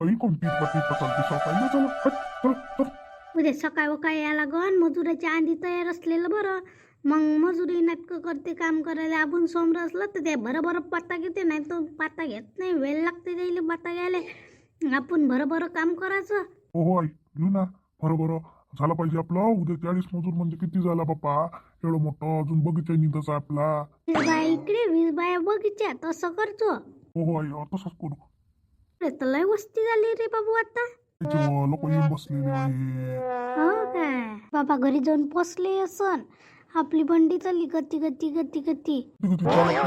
काही कोणती चालते सकाळी चला हट, चला चला. उद्या सकाळ काय यायला लागन मजुराच्या आधी तयार असलेलं बरं. मग मजुरी नाटकं करते काम करायला आपण समोर असलं तर ते बरं पत्ता घेते, नाही तर पत्ता घेत नाही. वेळ लागते त्याला पत्ता घ्यायला. आपण बरं काम करायचं. हो आई घेऊ ना. बरोबर झाला पाहिजे आपलं. उद्या 40 मजूर म्हणजे किती झाला बाप्पा. एवढं मोठं अजून बगीचा निघायचा आपला. 20 बाया इकडे 20 बाया बगीच्या तसं करतो. हो आई तसंच करू. अरे तर लय वस्ती झाली रे बाबू आता. लोक येऊन बसलेले आहे. हो काय बाबा घरी जाऊन पोचले असन. आपली बंडी चालली गती किती धावायला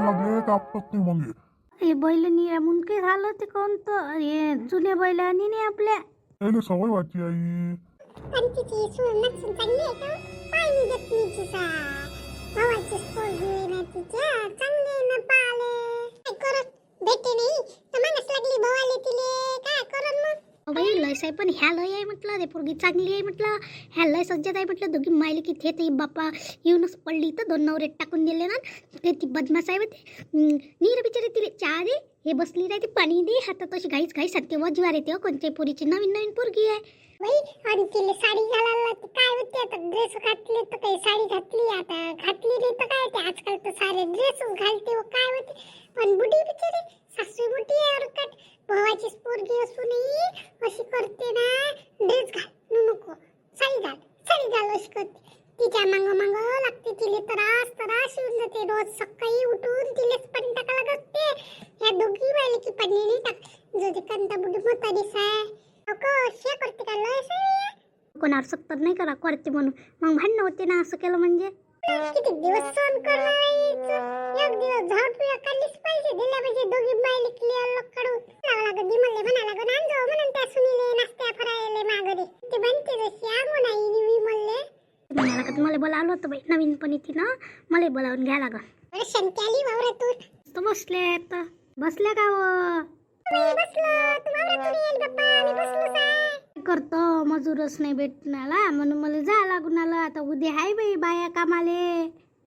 लागले का आपटत नाही मग हे. हे बैल निरामून काय झालं ते कोणतं हे जुन्या बैलांनी नाही आपल्या. त्याला सवय वाटची आई. पण तिची सुनत चांगली आहे का? पाणी देत नाही तिचा. भावाची पोरगी आहे ना तिच्या. चांगली आहे ना पाले. काय करत भेटे नाही तर मानस लागली भावाले तिले. काय करत मग? बाई लयस आहे पण ह्या लय आहे म्हटलं. ते पोरगी चांगली आहे म्हटलं. ह्या लय सज्जत आहे म्हटलं. दोघी मायले की थे ती बाप्पा येऊनच पडली तर 2 नवरे टाकून दिले ना. ते ती बदमाश आहे ते. नीर बिचारे तिले चहा दे हे बसली राहते पाणी दे हातात अशी घाईच सत्य व ज्वार येते. कोणत्याही पोरीची नवीन पोरगी आहे. बाई आणि तिले साडी घालायला काय होते आता. ड्रेस घातले तर काही साडी घातली. आता घातली नाही तर काय ते आजकाल तर सारे ड्रेसच घालते व काय होते. पण बुढी बिचारी सासू बुढी आहे अरकट. भावाची पोरगी असूनही अशी करते ना. ड्रेस घाल नको साडी घाल अशी करते. तिच्या मांग लागते तिले त्रास येऊन जाते. रोज सकाळी उठून तिलेच पाणी टाका लागते. ह्या दोघी बायले की पाणी नाही टाक. जो ते कंटा बुढी म्हातारीस आहे अगं अशी करते का लय सारी. कोणावर सक्तर नाही करा करते म्हणून मग भांडणं होते ना असं केलं म्हणजे. किती दिवस सहन करणार आहे हिचं. एक दिवस झाड तुला काढलीच पाहिजे. दिल्या म्हणजे दोघी बायले किले अलग काढून लागत दिमले म्हणा लागत आणजो म्हणून त्या सुनीले नाश्त्या फरायले मागरे ते बनते जशी आमो नाही निवी म्हणले म्हणाला का मला बोलावलं होतं बाई नवीनपणी तिनं मला बोलावून घ्या लागल. अरे शंती आली वावरातून. तो बसल्या का व बसलो तू वावरातून येईल बाप्पा. मी बसलो साय करतो मजूरच नाही भेटणाला म्हणून मला जा लागून आलं. आता उद्या हाय बाई बाया कामाले.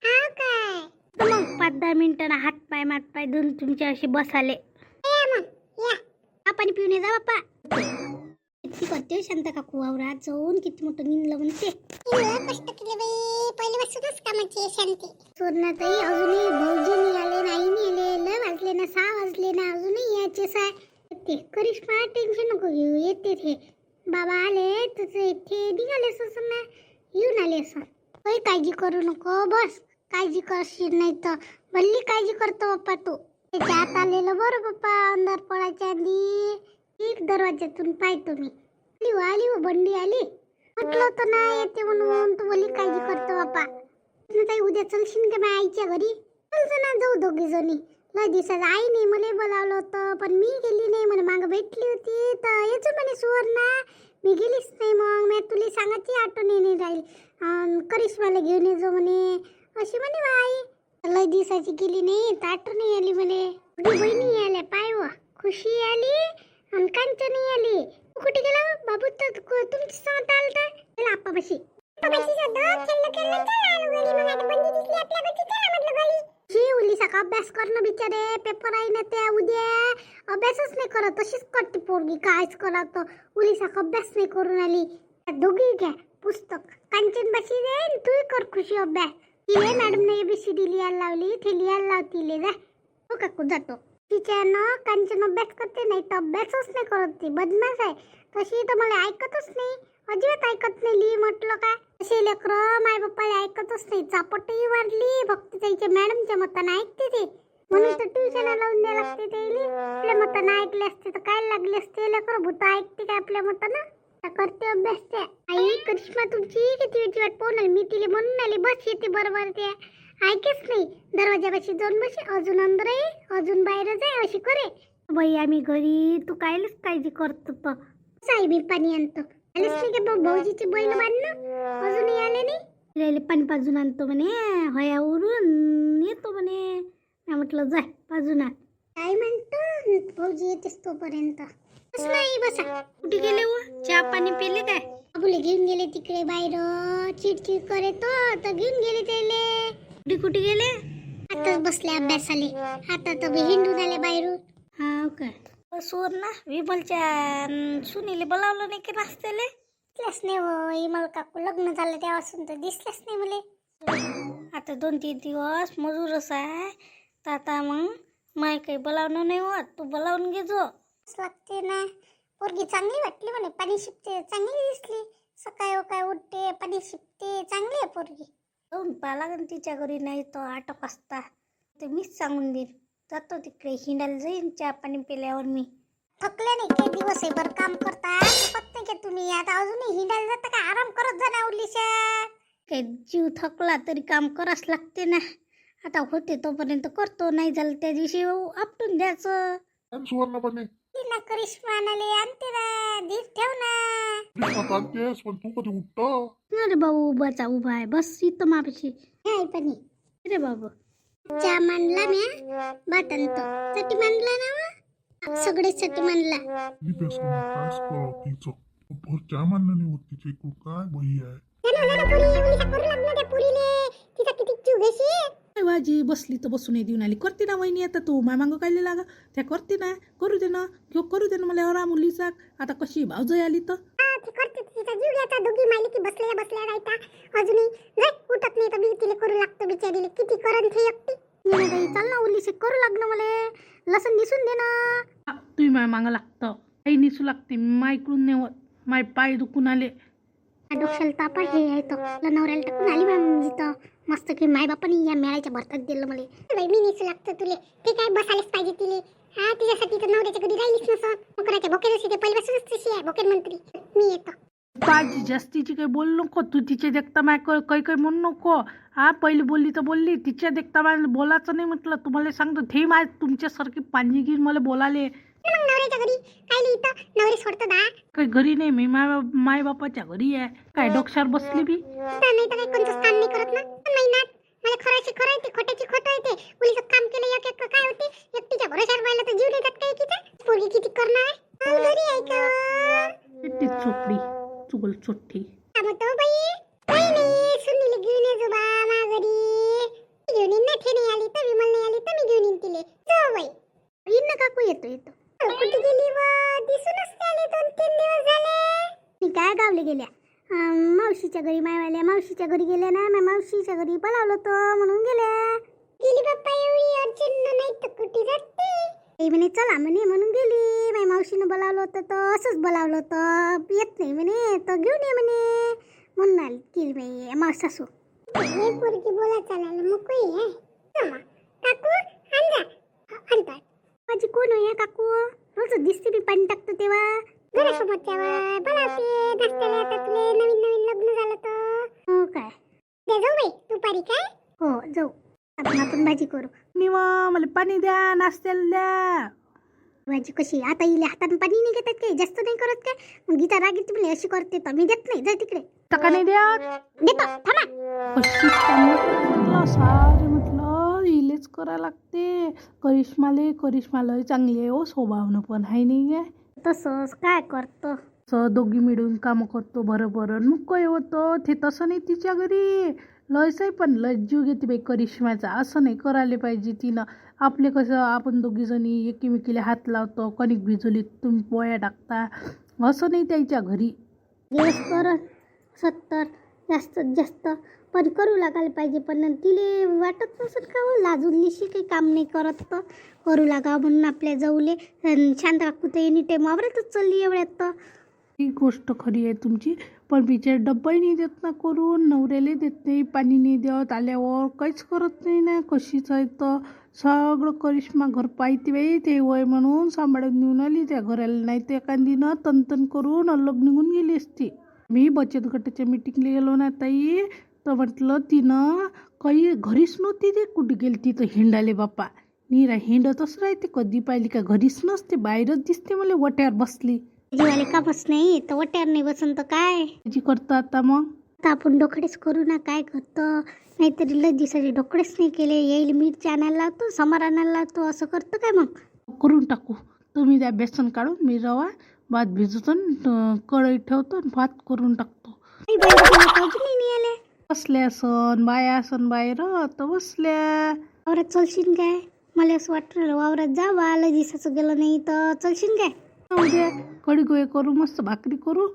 हाव काय तर मग 5-10 मिनिटांना हात पाय धुवून तुमच्या अशी बसाले. ए मग या पाणी पिऊन ये जा बाप्पा. किती करते शांत काकू वावरात जाऊन किती मोठं निंदलं म्हणते. एवढं कष्ट केले बाई. पहिले बसूनच कामाची आहे शांती. सुवर्णाताई अजूनही भाऊजी नाही आले नाही आले. लय वाजले ना 6 वाजले ना अजूनही यायचेच आहे. ते करिश्मा टेन्शन नको घेऊ येते ते. बाबा आले तुझे इथे निघालेस असं ना येऊन आले असं. काही काळजी करू नको बस. काळजी करशील नाही तर भल्ली काळजी करतो बाप्पा तू. त्याच्या आत आलेलं बरं बाप्पा अंधार पडायच्या आधी एक दरवाज्यातून पाहतो मी. आली व बंडी आली म्हटलं होतं ना येते म्हणून तू भल्ली काळजी करतो बाप्पा. ताई उद्या चलशील का माझ्या आईच्या घरी. चलचं ना जाऊ दोघी जणी. लय दिवसाचं आई नाही मला बोलावलं होतं पण मी गेली नाही. मला मागं भेटली होती तर याचं म्हणे सुवर्णा मी गेलीच नाही. मग मी तुला सांगायची आठवण नाही राहील. करिश्माला घेऊन येजो म्हणे अशी म्हणे आई. लय दिवसाची गेली नाही तर आठवण नाही आली म्हणे. बहिणी आल्या पाय व खुशी आली आणि कांचनी आली. कुठे गेला बाबू तर तुमच्या सांगता आलं तर चला आप्पापाशी. उलिसाका अभ्यास करणं बिचारे पेपर आहे ना त्या उद्या. अभ्यासच नाही करत तशीच करते पोरगी. कायच करत उलिसाका अभ्यास नाही करून आली. दोघी घ्या पुस्तक कांचन बशी दे तू कर खुशी अभ्यास. तिले मॅडमने ABCD लिहायला लावली ते लिहायला लावतीले जा. हो काकू जातो. तिच्यानं कांचन अभ्यास करते नाही तर अभ्यासच नाही करत. ती बदमाश आहे तशी तर मला ऐकतच नाही. अजिबात ऐकत नाही. लिही म्हटलं काय असे लेकरं माय बाप्पाला ऐकतच नाही. चापटही वाढली फक्त त्याच्या मॅडमच्या मतानं ऐकते ते. म्हणून तर ट्युशनला लावून द्यायला लागते ते. आपल्या मतानं ऐकले असते तर काय लागले असते. लेकरं भूत ऐकते काय आपल्या मतानं. करते अभ्यास त्या. आई करिश्मा तुमची किती वेळची वाट पाहून आली. मी तिला म्हणून आली बस येते बरोबर. त्या ऐकेच नाही. दरवाजापाशी जाऊन बसे अजून अंदर आहे अजून बाहेर जाय अशी करे. बाई आम्ही घरी तू कायलाच काळजी करतो तर साई मी पाणी आणतो. आलेच नाही का भाऊजीची बैल बांधणं अजूनही आले नाही. पाणी पाजून आणतो म्हणे हयावरून येतो म्हणे. मी म्हटलं जाय पाजून आण. काय म्हणतो भाऊजी येतेस तोपर्यंत. नाही बसा. कुठे गेले व चहा पाणी पिले काय. बाबूले घेऊन गेले तिकडे बाहेर चिडचिड करे तर घेऊन गेले त्याले. कुठे गेले. आताच बसले अभ्यासाले. आता तर हिंडून आले बाहेरून. हा काय सुवर्णा विमलच्या सुनीले बोलावलं नाही की नाश्त्याले? दिसल्याच नाही हो विमल काकू, लग्न झालं तेव्हापासून तर दिसल्याच नाही मला. आता 2-3 दिवस मजूरच आहे तर आता मग माय काही बोलावणं नाही होत, तू बोलावून घे जो. लागते ना, पोरगी चांगली वाटली म्हणे, पाणी शिपते चांगली दिसली, सकाळी उठते पाणी शिपते, चांगली आहे पोरगी. जाऊन पाहा लागेल तिच्या घरी, नाही तर 8 वाजता ते मीच सांगून देईन. जातो तिकडे हिंडायला जाईन चहा पाणी पिल्यावर. मी थकले नाही काही दिवस आहे बरं काम करता, थकत नाही का तुम्ही? आता अजूनही हिंडायला जाता का? आराम करत जा ना उरलीशा. काही जीव थकला तरी काम करावंच लागते ना. आता होते तोपर्यंत करतो, नाही झालं त्या दिवशी आपटून द्यायचं. आणि सुवर्णपणे ना करिश्मा आणाले आणते ना, धीर ठेव ना. आणतेस पण तू कधी उठत? अरे भाऊ उभाचा उभा आहे बस इथं मापाशी. काय पण अरे बाबू चहा मांडला म्या, बाटन तो साठी मांडला ना, सगळे साठी मांडला. मी पेस कायच करत तिचं भर चहा मानणं नाही होत तिच्या इकडून. काय बाई आहे भाजी बसली तर बसून देऊन आली. करते ना वहिनी, आता तू माय मागं काय लागा त्या करते ना, करू दे ना घेऊ, करू दे ना मला एवढा मुलीचा. आता कशी भावजय आली तर दोघी मालिकी बसल्या बसल्या राहता, अजूनही उठत नाही तर मी तिला करू लागतो बिचारीले. किती करन थे एकटी. चल ना उलीसे करू लागणं मला, लसण दिसून दे ना. तुम्ही माय मागं लागतं, काही निसू लागते. माय इकडून नाही होत, माय पाय दुखून आले. डोक्याला तापा हे आहे तो नवऱ्याला टाकून आली मॅम तिथं मस्त की माय बापानी या मेळाच्या भरतात दिलं मला. बाई मी निसू लागतो तुले, ते काय बसायलाच पाहिजे तिले. हा तिच्यासाठी तर नवऱ्याच्या घरी राहिलीच नसं. मोकराच्या बोकेर ते पहिल्यापासूनच तशी आहे बोकेर मंत्री. मी येतो. बाजी जास्तीची काही बोल नको तू. तिच्या देखता माय काही काही म्हणू नको. हा पहिली बोलली तर बोलली, तिच्या देखता माय बोलायचं नाही म्हटलं. तुम्हाला सांगतो ते माय तुमच्यासारखी पाणी घेऊन मला बोलाले. मग नवऱ्याच्या घरी काय इथं नवरे सोडतो दा. काही घरी नाही, मी माय बापाच्या घरी आहे. काय डोक्यावर बसली बी नाही तर काही कोणतं स्थान नाही करत ना. महिन्यात मला खराची खरं येते, खोट्याची खोटं येते. पोलिसात काम केलं एक एक काय होते, एकटीच्या भरोशावर राहिलं तर जीव देतात काय किती. पोरगी किती करणार आहे घरी आहे का? ती चोपडी चुगल चोट्टी. तो बाई काही नाही, सुनील घेऊन ये जो बा मा घरी. घेऊन येईन ना, थे नाही आली तर विमल नाही आली तर मी घेऊन येईन तिले. जाऊ बाई येईन ना काकू, येतो येतो. कुठे गेली व दिसूनच आले 2-3 दिवस झाले. मी काय गावले गेल्या मावशीच्या घरी, मायवाल्या मावशीच्या घरी गेल्या ना. मी मावशीच्या घरी बोलावलं होतं म्हणून गेल्या. गेली बाप्पा एवढी अर्जंट नाही तर कुठे जाते. आई म्हणे चला म्हणे म्हणून गेली. माझ्या मावशीनं बोलावलं होतं तर असंच बोलावलं होतं, येत नाही म्हणे तर घेऊन ये म्हणे म्हणून आली गेली बाई मावशी सासू. हे पोरगी बोला चालायला मोकळी आहे. चला काकू आणजा आणतात. माझी कोण आहे काकू? रोज दिसते मी पाणी टाकतो तेव्हा. घरासमोरच्यावर बोलावते नाश्त्याला. आता तुले नवीन नवीन लग्न झालं तर हो काय? दे जाऊ बाई दुपारी काय. हो जाऊ, आपण भाजी करू. निवा मला पाणी द्या, नाश्त्याला द्या. भाजी कशी आता इले हाताने पाणी नाही घेतात काय? जास्त नाही करत काय? मग गीता रागीत तुम्ही अशी करते तर मी देत नाही. जा तिकडे. टका नाही द्या. देतो थांबा. कशी म्हटलं सारे म्हटलं इलेच करा लागते. करिश्माला चांगली आहे हो, स्वभावनं पण आहे नाही आहे. तसंच काय करतो दोघी मिळून कामं करतो बरोबर. मग काय होतं ते तसं नाही तिच्या घरी. लयच आहे पण लय जीव घेते बाई करिश्माचा. असं नाही करायला पाहिजे तिनं. आपले कसं आपण दोघीजणी एकीमेकीला हात लावतो, कणिक भिजवली तुम्ही पोळ्या टाकता, असं नाही त्याच्या घरी. दिवस कर 70 जास्तीत जास्त पण करू लागायला पाहिजे. पण तिले वाटत नसत का हो लाजूनलीशी काही काम नाही करत तर करू लागा म्हणून आपल्या जवळे. शांत काकू तर एनी टाईम वावरतच चालली एवढ्यात तर. ही गोष्ट खरी आहे तुमची, पण बिचार डब्बाही नाही देत ना करून, नवऱ्याला देत नाही, पाणी नाही देत, आल्यावर काहीच करत नाही ना. कशीच आहे तर सगळं करिश्मा घर पाहिजे बाई. ते वय म्हणून सांभाळून नेऊन आली त्या घराला, नाही तर एखादीनं तनतन करून अलग निघून गेली असती. मी बचत गटाच्या मीटिंगला गेलो ना ताई, तर म्हटलं तिनं काही घरीच नव्हती. ते कुठे गेली ती तर हिंडाले बापा. नीरा हिंडतच राहते, कधी पाहिली का घरीच नसते, बाहेरच दिसते मला वट्यावर बसली. जीवाले कामच नाही तर वट्यावर नाही बसन तर काय जी करतो आता. मग आता आपण ढोकळेच करू ना, काय करतो. नाहीतरी लय दिवसाचे ढोकळेच नाही केले. येईल मिरची आणायला लावतो, समोर आणायला लावतो, असं करतो काय मग. करून टाकू. तुम्ही द्या बेसन काढून, मी रवा भात भिजवतो, कढई ठेवतो, भात करून टाकतो. अजूनही नाही आले. बसल्या असन बाया असन बाहेर तर बसल्या. औरत चलशील काय? मला असं वाटलं वावरात जावा लय दिवसाचं गेलं नाही तर चलशील काय उद्या कढी गोळे करू, मस्त भाकरी करू,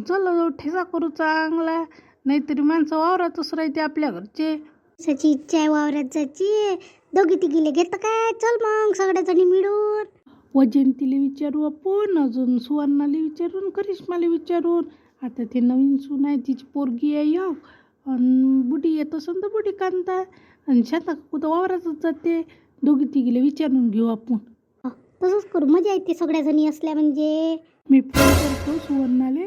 चला ठेचा करू चांगला. नाहीतरी माणसं वावरातच राहते आपल्या घरचे. दिवसाची इच्छा आहे वावरात जायची. दोघी तिघीले घेतं काय? चल मग सगळ्याजणी मिळून. वजंतीला विचारू आपण, अजून सुवर्णाला विचारून, करिश्माला विचारून. आता ते नवीन सून आहे तिची पोरगी आहे आणि बुडी येत असेल तर बुडी कांता आणि शांता काकू तर वावरातच जाते. दोघी तिघीला विचारून घेऊ आपण. तसंच करू, मजा येते सगळ्याजणी असल्या म्हणजे. मी फोन करतो सुवर्णाले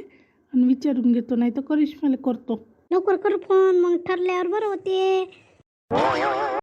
आणि विचारून घेतो, नाही तर करिश्माला करतो. लवकर करू फोन, मग ठरल्यावर बरं होते.